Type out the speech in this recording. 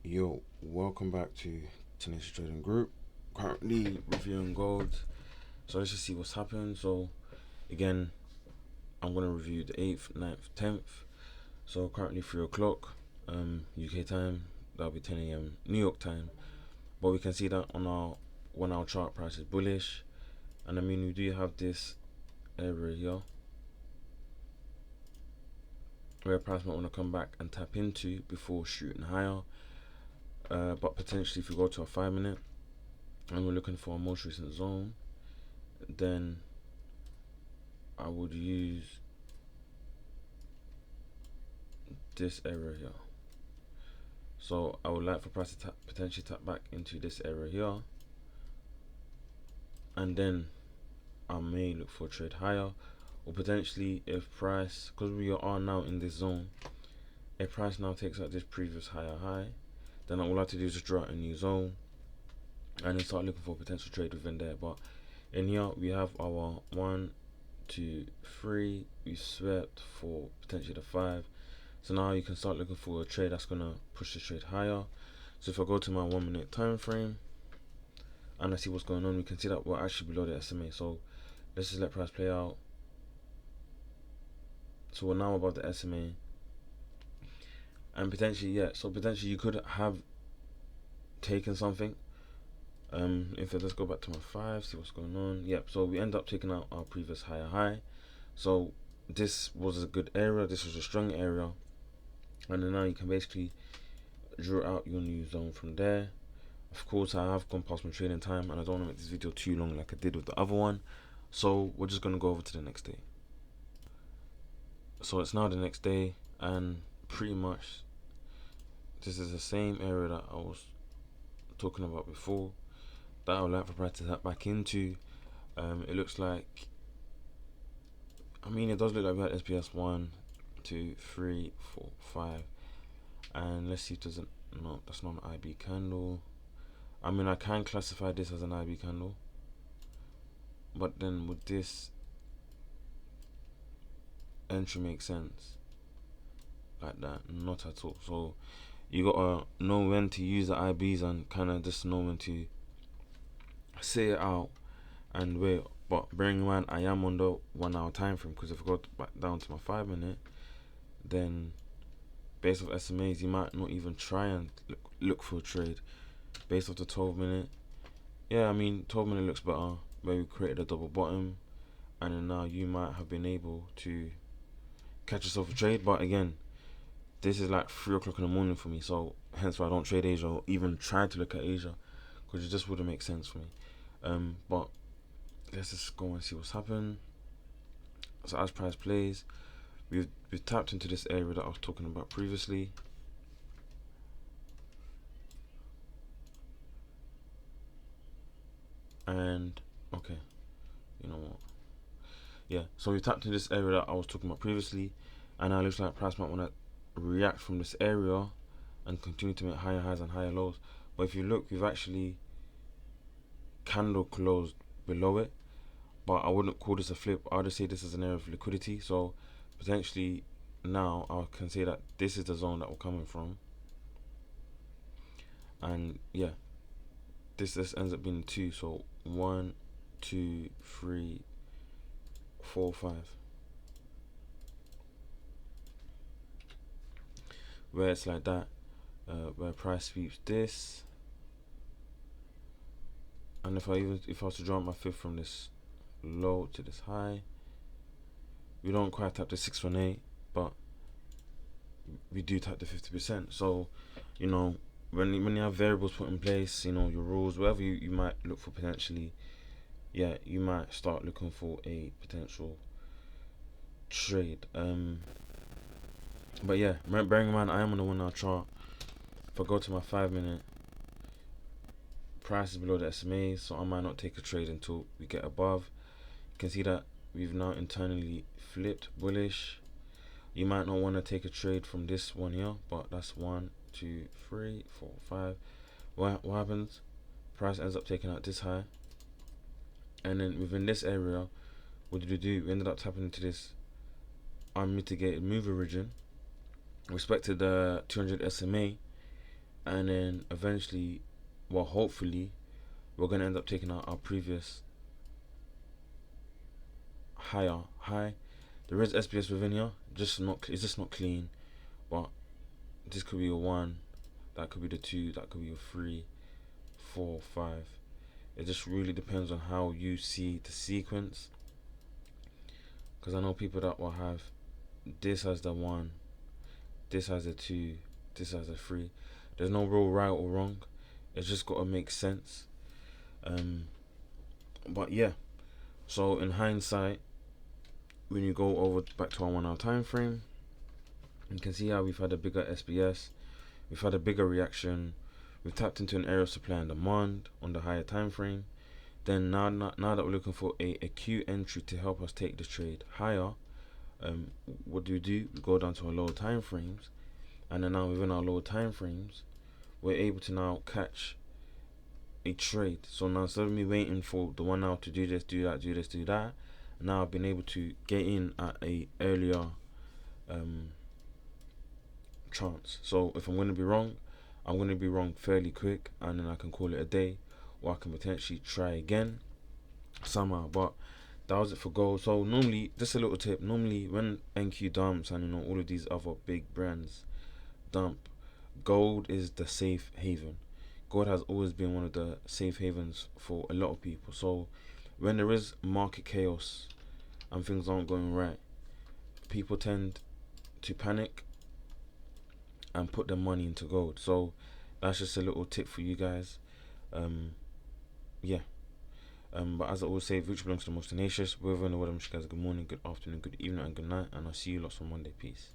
Yo, welcome back to Tenacious Trading Group. Currently reviewing gold. So let's just see what's happened. So again, I'm gonna review the 8th, 9th, 10th. So currently 3 o'clock UK time. That'll be 10 a.m. New York time. But we can see that on our 1 hour chart price is bullish. And I mean we do have this area here where price might want to come back and tap into before shooting higher. But potentially if we go to a 5 minute and we're looking for a most recent zone, then I would use this area here. So I would like for price to potentially tap back into this area here, and then I may look for a trade higher, or potentially if price, because we are now in this zone, if price now takes out this previous higher high, then all I have to do is just draw a new zone and then start looking for potential trade within there. But in here we have our 1, 2, 3, we swept for potentially the 5. So now you can start looking for a trade that's gonna push the trade higher. So if I go to my 1 minute time frame and I see what's going on, we can see that we're actually below the SMA. So let's just let price play out. So we're now above the SMA, and potentially, yeah, so potentially you could have taken something. If let's go back to my 5, see what's going on. Yep, so we end up taking out our previous higher high. So this was a good area, this was a strong area, and then now you can basically draw out your new zone from there. Of course, I have gone past my trading time and I don't want to make this video too long like I did with the other one. So we're just going to go over to the next day. So it's now the next day, and pretty much this is the same area that I was talking about before that I would like for price to tap back into. It looks like, I mean, it does look like we had SPS 1, 2, 3, 4, 5, and let's see if there's no, that's not an IB candle. I mean, I can classify this as an IB candle, but then would this entry make sense like that? Not at all. So you gotta know when to use the IBs and kind of just know when to say it out and wait. But bearing in mind, I am on the 1 hour time frame, because if I go back down to my 5 minute, then based off SMAs, you might not even try and look for a trade. Based off the 12 minute, yeah, I mean 12 minute looks better, where we created a double bottom, and then now you might have been able to catch yourself a trade. But again, this is like 3 o'clock in the morning for me, so hence why I don't trade Asia or even try to look at Asia, because it just wouldn't make sense for me. But let's just go and see what's happened. So as price plays, we've tapped into this area that I was talking about previously. And okay, you know what? Yeah, so we tapped into this area that I was talking about previously, and now it looks like price might want to react from this area and continue to make higher highs and higher lows. But if you look, we've actually candle closed below it, but I wouldn't call this a flip. I would just say this is an area of liquidity. So potentially now I can say that this is the zone that we're coming from, and yeah, this ends up being 2. So 1, 2, 3, 4, 5, where it's like that, where price sweeps this, and if I was to draw my 5th from this low to this high, we don't quite tap the 618, but we do tap the 50%. So you know, when you have variables put in place, you know, your rules, whatever you might look for potentially, yeah, you might start looking for a potential trade. But yeah, bearing in mind I am on the 1 hour chart. If I go to my 5 minute, price is below the SMA, so I might not take a trade until we get above. You can see that we've now internally flipped bullish. You might not want to take a trade from this one here, but that's 1, 2, 3, 4, 5. What happens? Price ends up taking out this high, and then within this area, what did we do? We ended up tapping into this unmitigated mover region, respected the 200 SMA, and then eventually, well, hopefully, we're gonna end up taking our previous higher high. There is SPS within here, just not it's just not clean. But this could be a 1, that could be the 2, that could be a 3, 4, 5. It just really depends on how you see the sequence. Because I know people that will have this as the 1, this as a 2, this as a 3. There's no real right or wrong. It's just got to make sense. But yeah, so in hindsight, when you go over back to our 1 hour time frame, you can see how we've had a bigger SBS, we've had a bigger reaction, we've tapped into an area of supply and demand on the higher time frame. Then now that we're looking for a Q entry to help us take the trade higher, what do? We go down to our lower time frames, and then now within our lower time frames, we're able to now catch a trade. So now instead of me waiting for the 1 hour to do this, do that, do this, do that, now I've been able to get in at a earlier chance. So if I'm going to be wrong, I'm going to be wrong fairly quick, and then I can call it a day, or I can potentially try again somehow. But that was it for gold. So normally, just a little tip, normally when NQ dumps and all of these other big brands dump, gold is the safe haven. Gold has always been one of the safe havens for a lot of people. So when there is market chaos and things aren't going right, people tend to panic and put their money into gold. So that's just a little tip for you guys. Yeah. But as I always say, which belongs to the most tenacious. Whether in the world, I wish you guys good morning, good afternoon, good evening, and good night. And I'll see you lots on Monday. Peace.